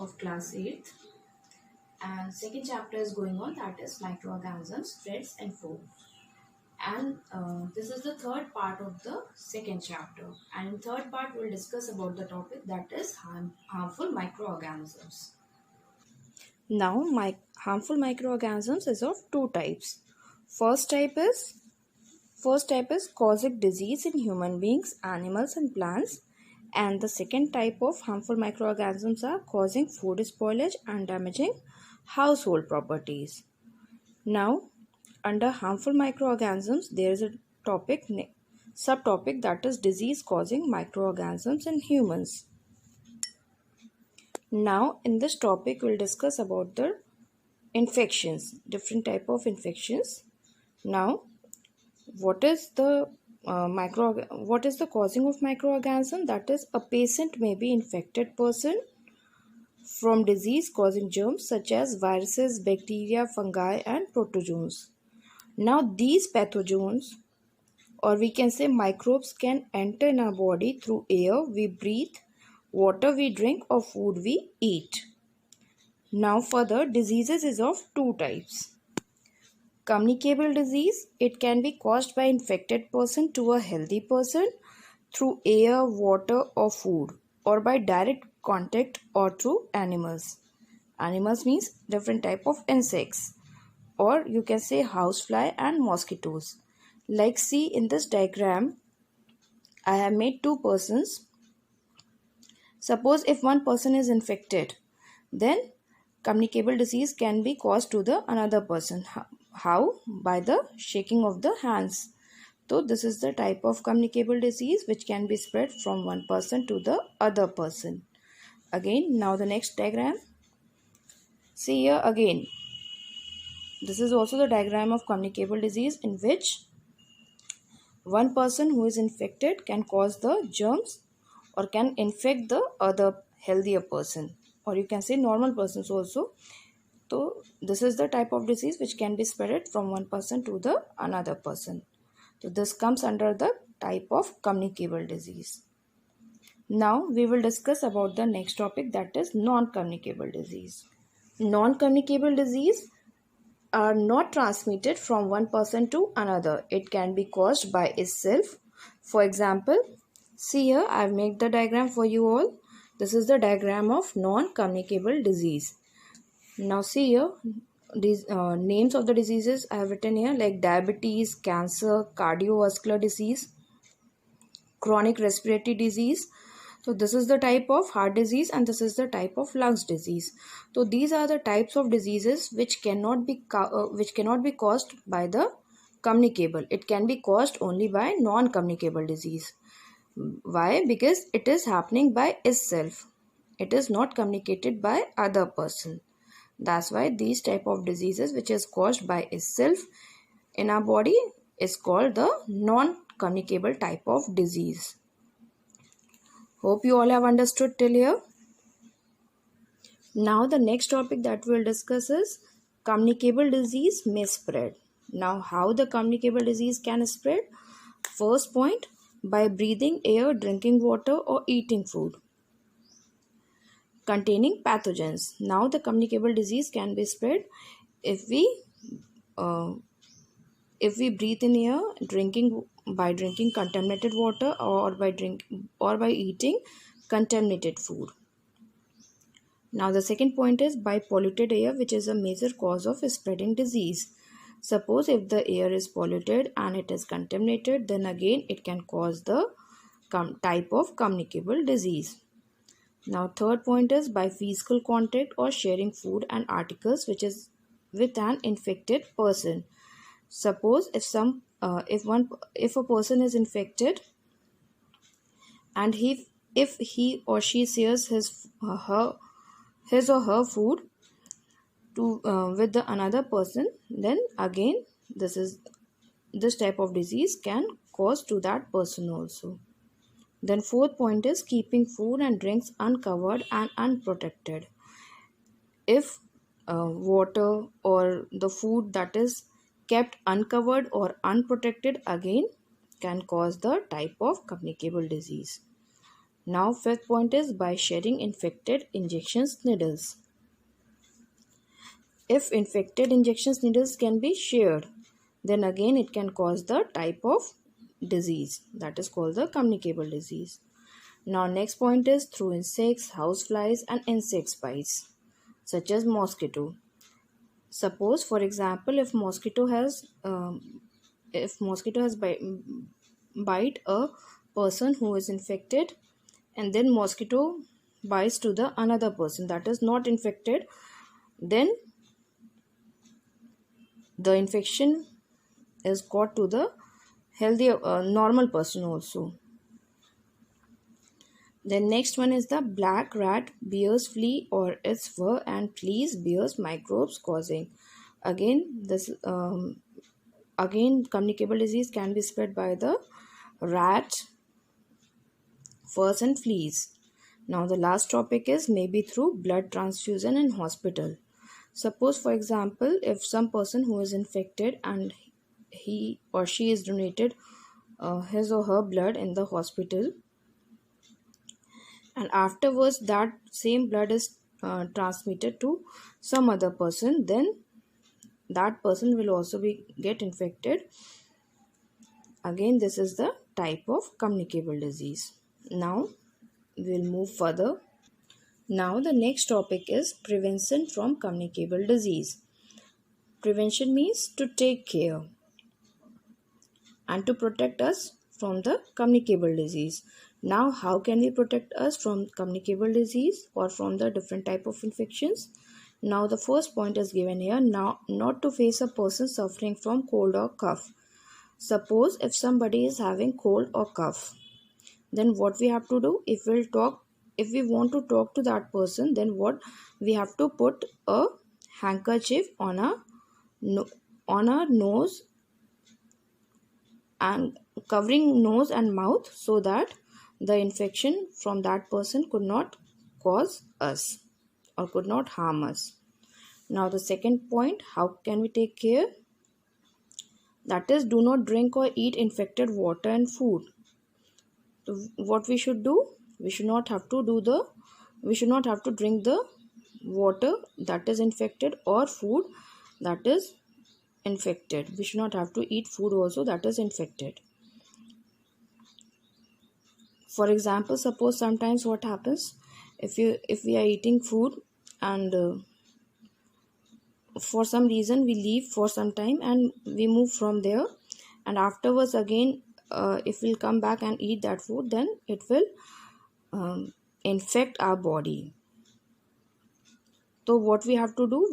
of class 8th, and second chapter is going on, that is microorganisms, threats and food. And this is the third part of the second chapter, and in third part we'll discuss about the topic that is harmful microorganisms. Now, harmful microorganisms is of two types. First type is causing disease in human beings, animals and plants. And the second type of harmful microorganisms are causing food spoilage and damaging household properties. Now, under harmful microorganisms, there is a subtopic that is disease causing microorganisms in humans. Now, in this topic, we'll discuss about the infections, different type of infections. Now, what is the causing of microorganism? That is, a patient may be infected person from disease causing germs such as viruses, bacteria, fungi and protozoans. Now these pathogens, or we can say microbes, can enter in our body through air we breathe, water we drink or food we eat. Now further, diseases is of two types. Communicable disease, it can be caused by infected person to a healthy person through air, water or food, or by direct contact or through animals. Animals means different type of insects, or you can say housefly and mosquitoes. Like see in this diagram, I have made two persons. Suppose if one person is infected, then communicable disease can be caused to the another person. How? By the shaking of the hands. So this is the type of communicable disease which can be spread from one person to the other person. Again, now the next diagram. See here again. This is also the diagram of communicable disease in which one person who is infected can cause the germs or can infect the other healthier person, or you can say normal persons also. So this is the type of disease which can be spread from one person to the another person. So this comes under the type of communicable disease. Now we will discuss about the next topic, that is non-communicable disease. Non-communicable disease are not transmitted from one person to another. It can be caused by itself. For example, see here I have made the diagram for you all. This is the diagram of non-communicable disease. Now see here, these names of the diseases I have written here, like diabetes, cancer, cardiovascular disease, chronic respiratory disease. So this is the type of heart disease and this is the type of lungs disease. So these are the types of diseases which cannot be caused by the communicable. It can be caused only by non-communicable disease. Why? Because it is happening by itself. It is not communicated by other person. That's why these type of diseases which is caused by itself in our body is called the non-communicable type of disease. Hope you all have understood till here. Now the next topic that we will discuss is communicable disease may spread. Now how the communicable disease can spread? First point, by breathing air, drinking water or eating food containing pathogens. Now the communicable disease can be spread if we breathe in air, by drinking contaminated water, or by eating contaminated food. Now the second point is by polluted air, which is a major cause of spreading disease. Suppose if the air is polluted and it is contaminated, then again it can cause the type of communicable disease. Now third point is by physical contact or sharing food and articles which is with an infected person. Suppose if a person is infected and if he or she shares his or her food with the another person, then again this type of disease can cause to that person also. Then fourth point is keeping food and drinks uncovered and unprotected. If water or the food that is kept uncovered or unprotected, again can cause the type of communicable disease. Now fifth point is by sharing infected injections needles. If infected injections needles can be shared, then again it can cause the type of disease that is called the communicable disease. Now next point is through insects, houseflies and insect bites such as mosquito. Suppose for example if mosquito has bite a person who is infected, and then mosquito bites to the another person that is not infected, then the infection is got to the healthy normal person also. Then next one is the black rat bears flea or its fur and fleas bears microbes causing. Again communicable disease can be spread by the rat, furs and fleas. Now the last topic is maybe through blood transfusion in hospital. Suppose for example if some person who is infected and he or she is donated his or her blood in the hospital, and afterwards that same blood is transmitted to some other person, then that person will also be get infected. Again this is the type of communicable disease. Now we'll move further. Now the next topic is prevention from communicable disease. Prevention means to take care and to protect us from the communicable disease. Now how can we protect us from communicable disease or from the different type of infections? Now the first point is given here. Now not to face a person suffering from cold or cough. Suppose if somebody is having cold or cough, then what we have to do, if we want to talk to that person, then what we have to put a handkerchief on our nose and covering nose and mouth so that the infection from that person could not cause us or could not harm us. Now the second point, how can we take care? That is, do not drink or eat infected water and food. So what we should do, we should not have to drink the water that is infected or food that is infected. We should not have to eat food also that is infected. For example, suppose sometimes what happens, if we are eating food and for some reason we leave for some time and we move from there, and afterwards again if we'll come back and eat that food, then it will infect our body. So what we have to do,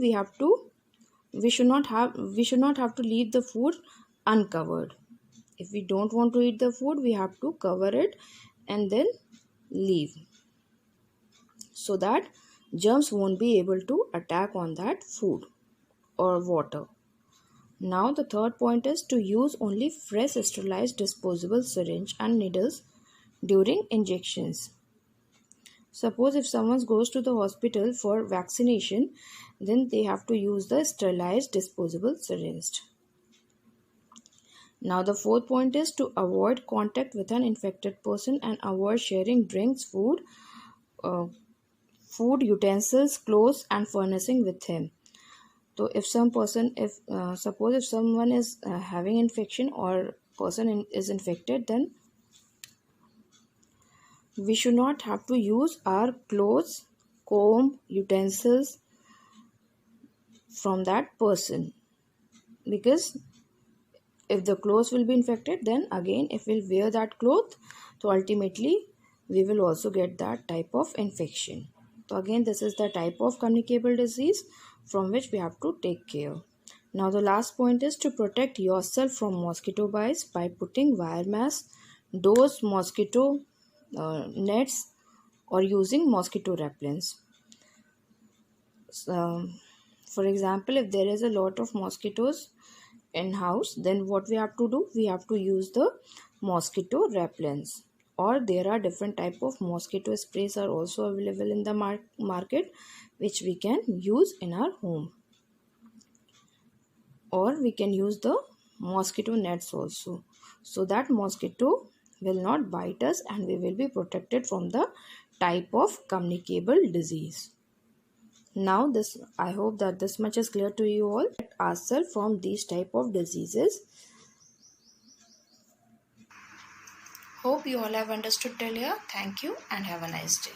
we should not have to leave the food uncovered. If we don't want to eat the food, we have to cover it and then leave, so that germs won't be able to attack on that food or water. Now the third point is to use only fresh sterilized disposable syringe and needles during injections. Suppose if someone goes to the hospital for vaccination, then they have to use the sterilized disposable syringe. Now the fourth point is to avoid contact with an infected person and avoid sharing drinks, food utensils, clothes and furnishing with him. So if suppose if someone is having infection or person is infected, then we should not have to use our clothes, comb, utensils from that person, because if the clothes will be infected, then again if we'll wear that cloth, so ultimately we will also get that type of infection. So again this is the type of communicable disease from which we have to take care. Now the last point is to protect yourself from mosquito bites by putting wire mask, doors, mosquito nets or using mosquito repellents. For example, if there is a lot of mosquitoes in house, then what we have to do, we have to use the mosquito repellents, or there are different type of mosquito sprays are also available in the market, which we can use in our home, or we can use the mosquito nets also, so that mosquito will not bite us, and we will be protected from the type of communicable disease. Now this, I hope that this much is clear to you all. Protect ourselves from these type of diseases. Hope you all have understood till here. Thank you and have a nice day.